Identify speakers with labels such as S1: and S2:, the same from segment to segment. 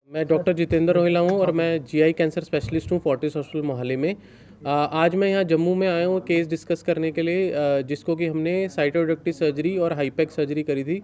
S1: मैं डॉक्टर जितेंद्र रोहिला हूँ और मैं जीआई कैंसर स्पेशलिस्ट हूँ फोर्टिस हॉस्पिटल मोहाली में। आज मैं यहाँ जम्मू में आया हूँ केस डिस्कस करने के लिए, जिसको कि हमने साइटोडक्टी सर्जरी और हाईपैक सर्जरी करी थी।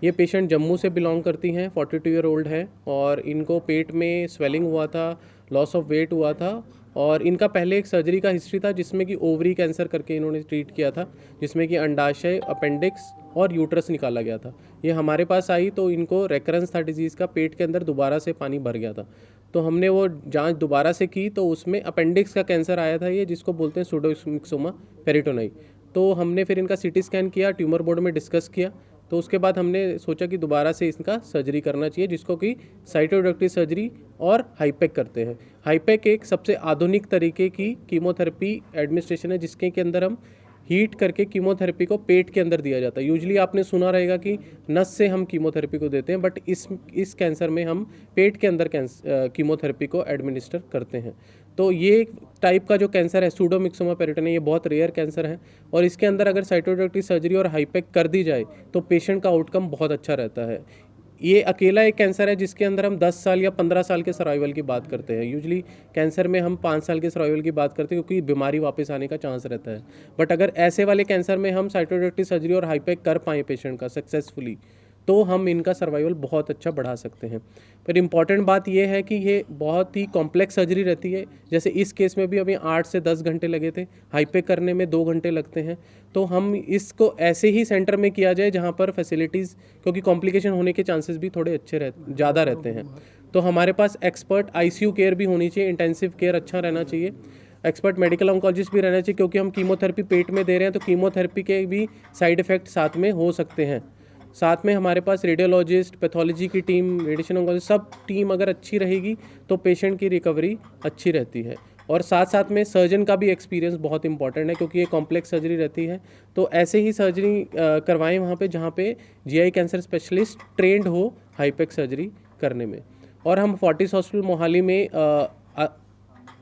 S1: ये पेशेंट जम्मू से बिलोंग करती हैं, 42 ईयर ओल्ड है और इनको पेट में स्वेलिंग हुआ था, लॉस ऑफ वेट हुआ था और इनका पहले एक सर्जरी का हिस्ट्री था जिसमें कि ओवरी कैंसर करके इन्होंने ट्रीट किया था, जिसमें कि अंडाशय, अपेंडिक्स और यूट्रस निकाला गया था। ये हमारे पास आई तो इनको रेकरेंस था डिजीज़ का, पेट के अंदर दोबारा से पानी भर गया था। तो हमने वो जांच दोबारा से की तो उसमें अपेंडिक्स का कैंसर आया था, ये जिसको बोलते हैं सूडोमिक्सोमा पेरिटोनाई। तो हमने फिर इनका सीटी स्कैन किया, ट्यूमर बोर्ड में डिस्कस किया, तो उसके बाद हमने सोचा कि दोबारा से इसका सर्जरी करना चाहिए, जिसको कि साइटोडक्टी सर्जरी और हाईपैक करते हैं। हाईपैक एक सबसे आधुनिक तरीके की कीमोथेरेपी एडमिनिस्ट्रेशन है, जिसके के अंदर हम हीट करके कीमोथेरेपी को पेट के अंदर दिया जाता है। यूजली आपने सुना रहेगा कि नस से हम कीमोथेरेपी को देते हैं, बट इस कैंसर में हम पेट के अंदर कीमोथेरेपी को एडमिनिस्टर करते हैं। तो ये टाइप का जो कैंसर है सूडोमिक्सोमा पेरिटोनाई, ये बहुत रेयर कैंसर है और इसके अंदर अगर साइटोडक्टी सर्जरी और हाईपैक कर दी जाए तो पेशेंट का आउटकम बहुत अच्छा रहता है। ये अकेला एक कैंसर है जिसके अंदर हम 10 साल या 15 साल के सर्वाइवल की बात करते हैं। यूजली कैंसर में हम 5 साल के सर्वाइवल की बात करते हैं क्योंकि बीमारी वापस आने का चांस रहता है। बट अगर ऐसे वाले कैंसर में हम साइटोडक्टी सर्जरी और हाईपैक कर पाएँ पेशेंट का सक्सेसफुली, तो हम इनका सर्वाइवल बहुत अच्छा बढ़ा सकते हैं। पर इम्पॉर्टेंट बात यह है कि ये बहुत ही कॉम्प्लेक्स सर्जरी रहती है। जैसे इस केस में भी अभी 8 से 10 घंटे लगे थे, हाईपैक करने में 2 घंटे लगते हैं। तो हम इसको ऐसे ही सेंटर में किया जाए जहाँ पर फैसिलिटीज़, क्योंकि कॉम्प्लिकेशन होने के चांसेस भी थोड़े ज़्यादा रहते हैं। तो हमारे पास एक्सपर्ट आईसीयू केयर भी होनी चाहिए, इंटेंसिव केयर अच्छा रहना चाहिए, एक्सपर्ट मेडिकल ऑन्कोलॉजिस्ट भी रहना चाहिए, क्योंकि हम कीमोथेरेपी पेट में दे रहे हैं तो कीमोथेरेपी के भी साइड इफ़ेक्ट साथ में हो सकते हैं। साथ में हमारे पास रेडियोलॉजिस्ट, पैथोलॉजी की टीम, रेडिएशन ऑन्कोलॉजिस्ट, सब टीम अगर अच्छी रहेगी तो पेशेंट की रिकवरी अच्छी रहती है। और साथ साथ में सर्जन का भी एक्सपीरियंस बहुत इंपॉर्टेंट है, क्योंकि ये कॉम्प्लेक्स सर्जरी रहती है। तो ऐसे ही सर्जरी करवाएं वहाँ पे जहाँ पे जीआई कैंसर स्पेशलिस्ट ट्रेंड हो हाईपैक सर्जरी करने में। और हम फोर्टिस हॉस्पिटल मोहाली में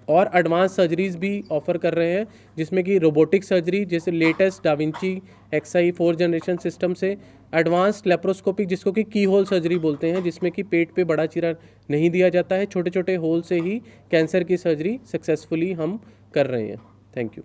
S1: और एडवांस सर्जरीज भी ऑफर कर रहे हैं, जिसमें कि रोबोटिक सर्जरी, जैसे latest da Vinci XI 4 generation system से एडवांस लेप्रोस्कोपिक, जिसको कि की होल सर्जरी बोलते हैं, जिसमें कि पेट पे बड़ा चीरा नहीं दिया जाता है, छोटे छोटे होल से ही कैंसर की सर्जरी सक्सेसफुली हम कर रहे हैं। Thank you.